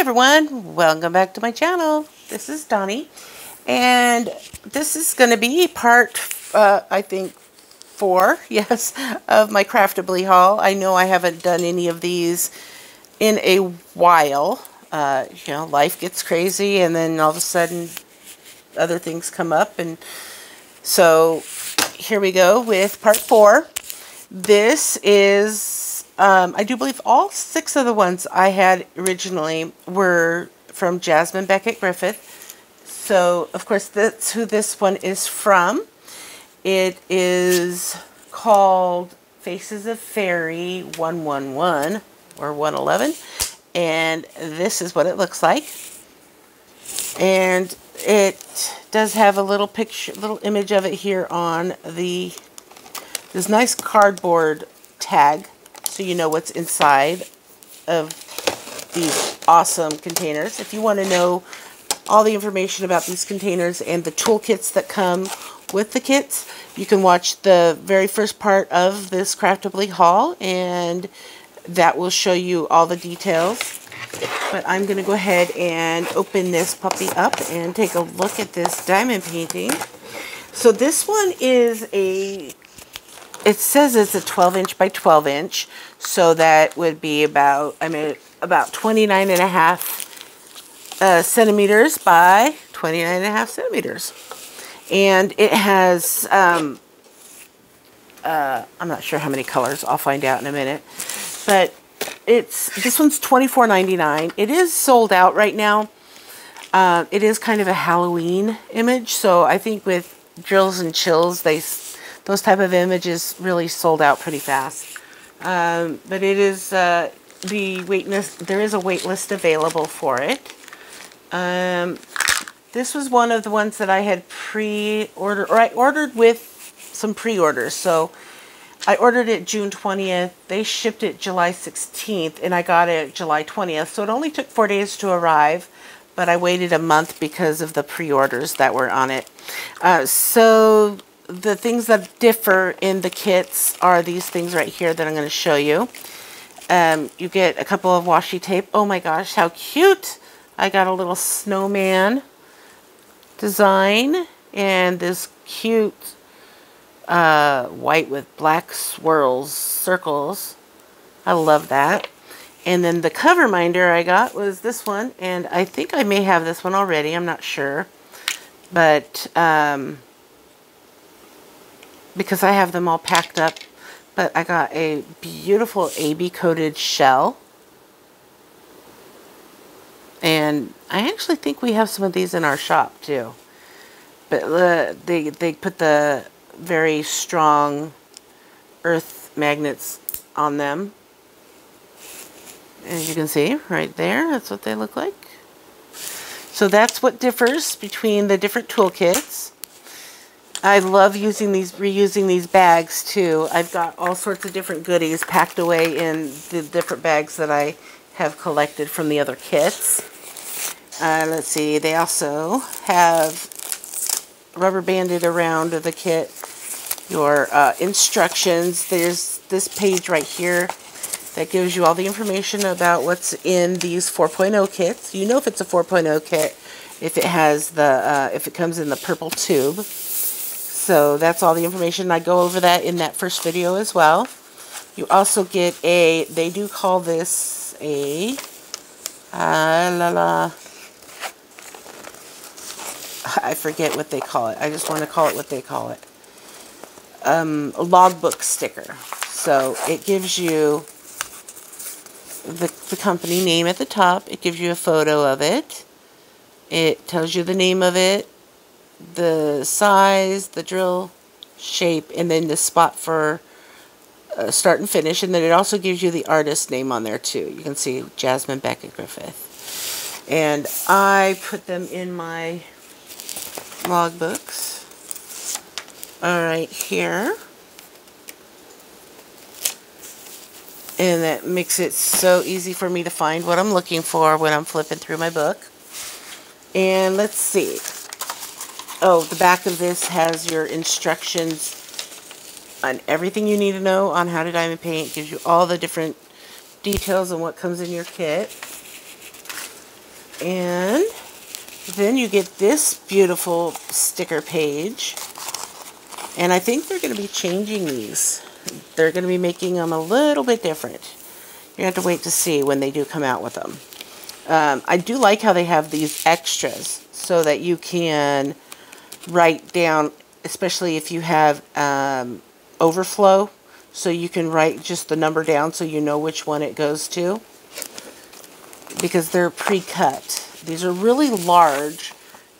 everyone, welcome back to my channel. This is Donnie, and this is going to be part, I think, 4, yes, of my Craftibly haul. I know I haven't done any of these in a while. You know, life gets crazy, and then all of a sudden, other things come up, and so here we go with part 4. This is, I do believe all 6 of the ones I had originally were from Becket-Griffith. So, of course, that's who this one is from. It is called Faces of Fairy 111 or 111. And this is what it looks like. And it does have a little picture, little image of it here on this nice cardboard tag, so you know what's inside of these awesome containers. If you want to know all the information about these containers and the toolkits that come with the kits, you can watch the very first part of this Craftibly haul, and that will show you all the details. But I'm going to go ahead and open this puppy up and take a look at this diamond painting. So this one is it says it's a 12-inch by 12-inch, so that would be about, about 29.5 centimeters by 29.5 centimeters. And it has, I'm not sure how many colors, I'll find out in a minute, but this one's $24.99. It is sold out right now. It is kind of a Halloween image, so I think with drills and chills, those type of images really sold out pretty fast. But it is there is a wait list available for it. This was one of the ones that I had pre-ordered, or I ordered with some pre-orders. So I ordered it June 20th. They shipped it July 16th, and I got it July 20th. So it only took 4 days to arrive, but I waited a month because of the pre-orders that were on it. So the things that differ in the kits are these things right here that I'm going to show you. You get a couple of washi tape. Oh my gosh, how cute! I got a little snowman design, and this cute white with black swirls, circles. I love that. And then the cover minder I got was this one, and I think I may have this one already. I'm not sure, but because I have them all packed up. But I got a beautiful AB coated shell, and I actually think we have some of these in our shop too. But they put the very strong earth magnets on them, as you can see right there. That's what they look like. So that's what differs between the different toolkits. I love reusing these bags too. I've got all sorts of different goodies packed away in the different bags that I have collected from the other kits. Let's see, they also have rubber banded around the kit your instructions. There's this page right here that gives you all the information about what's in these 4.0 kits. You know if it's a 4.0 kit if it has if it comes in the purple tube. So that's all the information. I go over that in that first video as well. You also get they do call this a I forget what they call it. I just want to call it what they call it. A logbook sticker. So it gives you the company name at the top. It gives you a photo of it. It tells you the name of it, the size, the drill shape, and then the spot for start and finish. And then it also gives you the artist name on there too. You can see Becket-Griffith. And I put them in my logbooks. All right, here. And that makes it so easy for me to find what I'm looking for when I'm flipping through my book. And let's see. Oh, the back of this has your instructions on everything you need to know on how to diamond paint. It gives you all the different details on what comes in your kit. And then you get this beautiful sticker page. And I think they're going to be changing these. They're going to be making them a little bit different. You have to wait to see when they do come out with them. I do like how they have these extras so that you can write down, especially if you have overflow, so you can write just the number down so you know which one it goes to, because they're pre-cut. These are really large,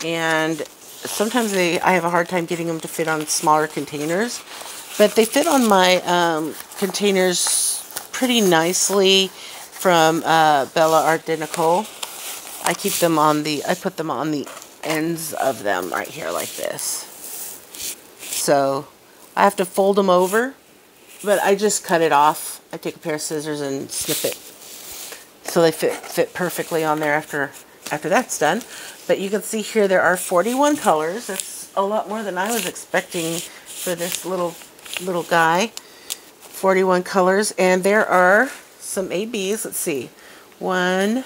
and sometimes I have a hard time getting them to fit on smaller containers, but they fit on my containers pretty nicely from Bella Art de Nicole. I keep them on I put them on the ends of them right here like this. So I have to fold them over, but I just cut it off. I take a pair of scissors and snip it so they fit perfectly on there after that's done. But you can see here there are 41 colors. That's a lot more than I was expecting for this little guy. 41 colors, and there are some ABs. Let's see, one,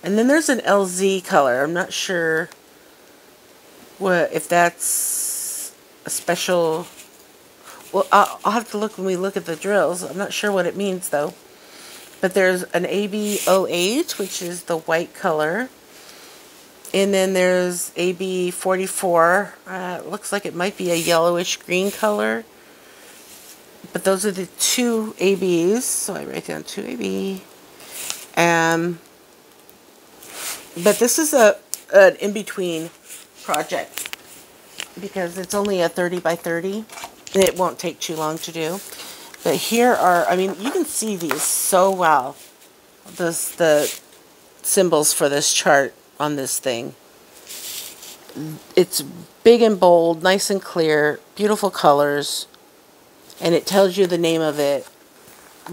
and then there's an LZ color. I'm not sure if that's a special. Well, I'll have to look when we look at the drills. I'm not sure what it means though. But there's an AB08, which is the white color. And then there's AB44. Looks like it might be a yellowish green color. But those are the two ABs. So I write down 2AB. But this is an in-between project, because it's only a 30 by 30. And it won't take too long to do. But here are, I mean, you can see these so well. The symbols for this chart on this thing. It's big and bold, nice and clear, beautiful colors. And it tells you the name of it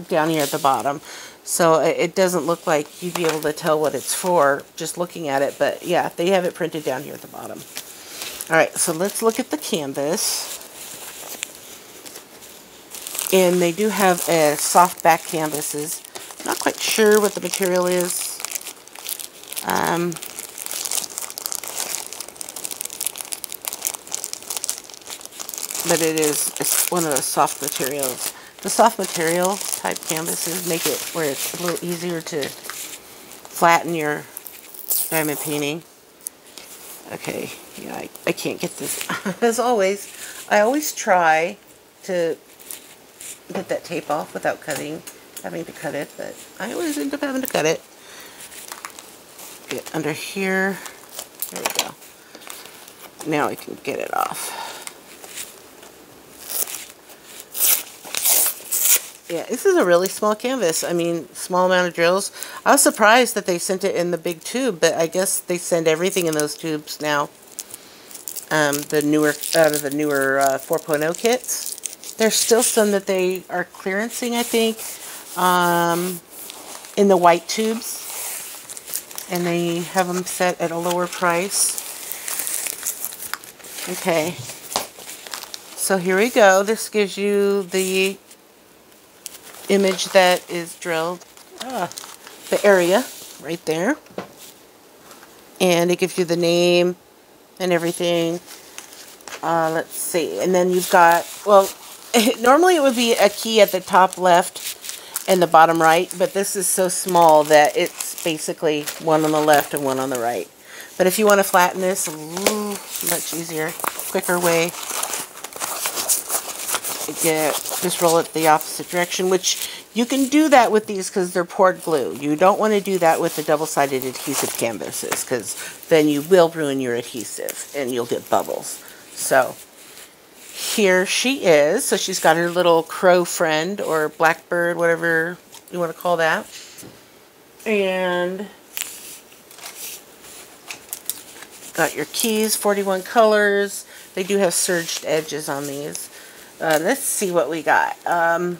down here at the bottom. So it doesn't look like you'd be able to tell what it's for just looking at it. But yeah, they have it printed down here at the bottom. Alright, so let's look at the canvas. And they do have soft back canvases. Not quite sure what the material is. But it's one of the soft materials. The soft material type canvases make it where it's a little easier to flatten your diamond painting. Okay, yeah, I can't get this. As always, I always try to get that tape off without having to cut it, but I always end up having to cut it. Get under here. There we go. Now I can get it off. Yeah, this is a really small canvas. I mean, small amount of drills. I was surprised that they sent it in the big tube, but I guess they send everything in those tubes now. The newer 4.0 kits. There's still some that they are clearancing, I think, in the white tubes. And they have them set at a lower price. Okay. So here we go. This gives you the image that is drilled. The area right there. And it gives you the name and everything. Let's see. And then you've got, well, normally it would be a key at the top left and the bottom right, but this is so small that it's basically one on the left and one on the right. But if you want to flatten this, much easier, quicker way, just roll it the opposite direction, which you can do that with these because they're poured glue. You don't want to do that with the double-sided adhesive canvases, because then you will ruin your adhesive and you'll get bubbles. So here she is. So she's got her little crow friend, or blackbird, whatever you want to call that. And got your keys, 41 colors. They do have serged edges on these. Let's see what we got. The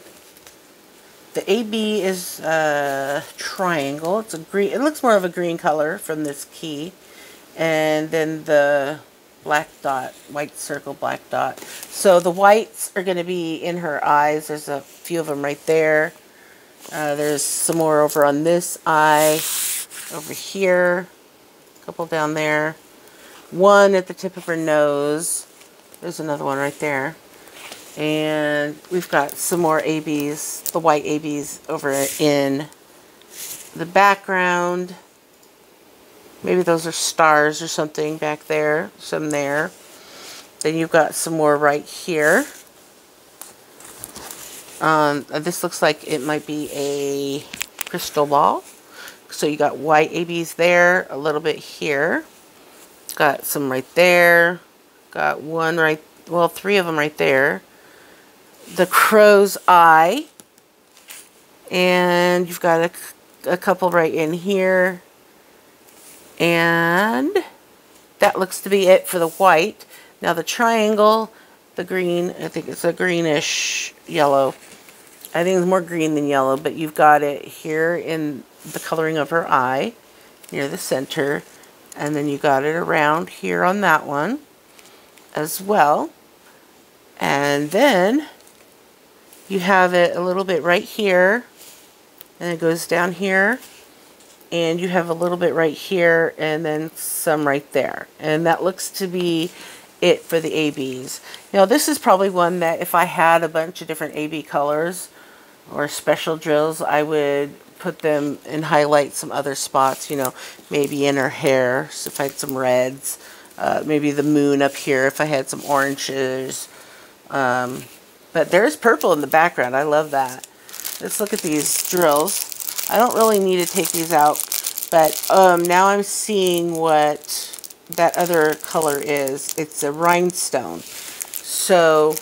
AB is triangle. It's a green. It looks more of a green color from this key. And then the black dot, white circle, black dot. So the whites are going to be in her eyes. There's a few of them right there. There's some more over on this eye, over here. A couple down there. One at the tip of her nose. There's another one right there. And we've got some more ABs, the white ABs over in the background. Maybe those are stars or something back there. Some there. Then you've got some more right here. This looks like it might be a crystal ball. So you got white ABs there, a little bit here. Got some right there. Got one right, well, 3 of them right there. The crow's eye. And you've got a couple right in here. And that looks to be it for the white. Now the triangle, the green, I think it's a greenish yellow. I think it's more green than yellow, but you've got it here in the coloring of her eye, near the center. And then you got it around here on that one as well. And then you have it a little bit right here, and it goes down here. And you have a little bit right here, and then some right there. And that looks to be it for the ABs. Now this is probably one that if I had a bunch of different AB colors or special drills, I would put them and highlight some other spots, you know, maybe in her hair, so if I had some reds, maybe the moon up here if I had some oranges. But there's purple in the background. I love that. Let's look at these drills. I don't really need to take these out, but now I'm seeing what that other color is. It's a rhinestone. So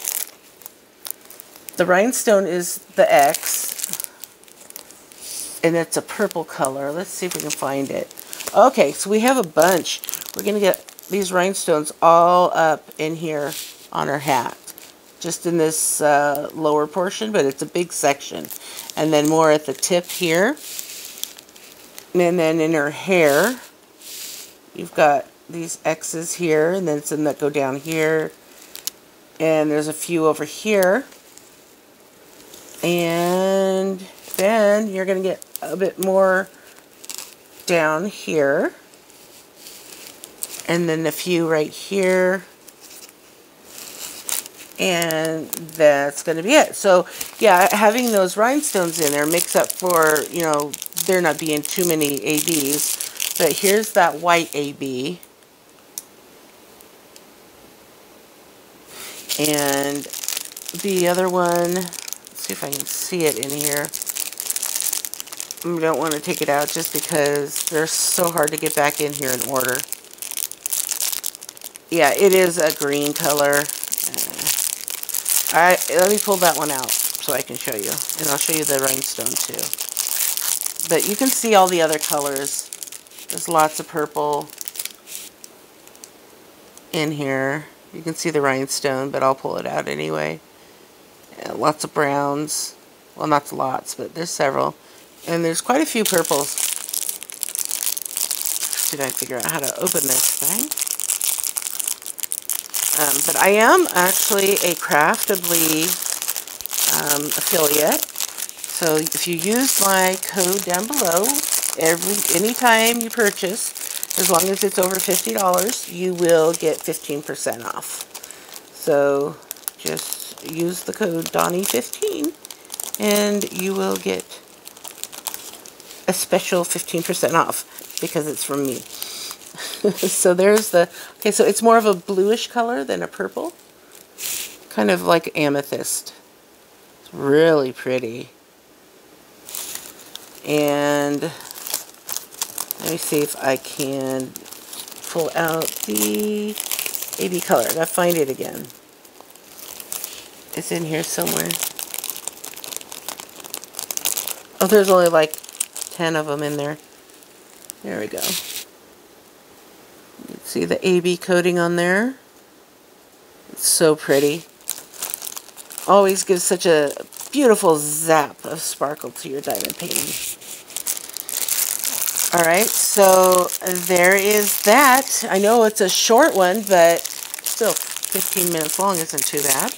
the rhinestone is the X, and it's a purple color. Let's see if we can find it. Okay, so we have a bunch. We're going to get these rhinestones all up in here on her hat. Just in this lower portion, but it's a big section. And then more at the tip here. And then in her hair, you've got these X's here, and then some that go down here. And there's a few over here. And then you're going to get a bit more down here. And then a few right here. And that's going to be it. So, yeah, having those rhinestones in there makes up for, you know, there not being too many ABs. But here's that white AB. And the other one, let's see if I can see it in here. I don't want to take it out just because they're so hard to get back in here in order. Yeah, it is a green color. Alright, let me pull that one out so I can show you. And I'll show you the rhinestone too. But you can see all the other colors. There's lots of purple in here. You can see the rhinestone, but I'll pull it out anyway. And lots of browns. Well, not lots, but there's several. And there's quite a few purples. Did I figure out how to open this thing? But I am actually a Craftibly affiliate. So if you use my code down below, anytime you purchase, as long as it's over $50, you will get 15% off. So just use the code Donnie15 and you will get a special 15% off because it's from me. So there's the, okay, so it's more of a bluish color than a purple. Kind of like amethyst. It's really pretty. And let me see if I can pull out the AB color. I gotta find it again. It's in here somewhere. Oh, there's only like 10 of them in there. There we go. See the AB coating on there? It's so pretty. Always gives such a beautiful zap of sparkle to your diamond painting. Alright, so there is that. I know it's a short one, but still 15 minutes long isn't too bad.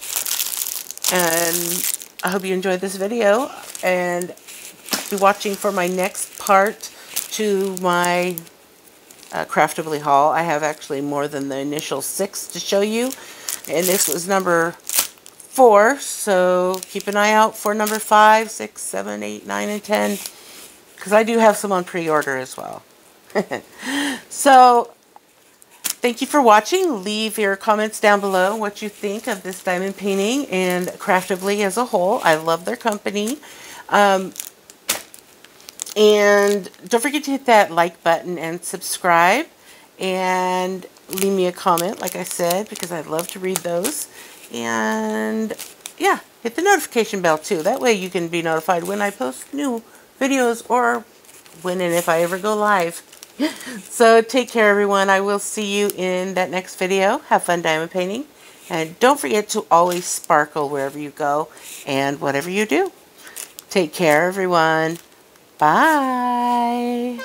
And I hope you enjoyed this video, and be watching for my next part to my Craftibly haul. I have actually more than the initial 6 to show you. And this was number 4. So keep an eye out for number 5, 6, 7, 8, 9, and 10. Because I do have some on pre-order as well. So thank you for watching. Leave your comments down below what you think of this diamond painting and Craftibly as a whole. I love their company. And don't forget to hit that like button and subscribe. And leave me a comment, like I said, because I'd love to read those. And yeah, hit the notification bell too. That way you can be notified when I post new videos or when and if I ever go live. So take care, everyone. I will see you in that next video. Have fun diamond painting. And don't forget to always sparkle wherever you go and whatever you do. Take care, everyone. Bye.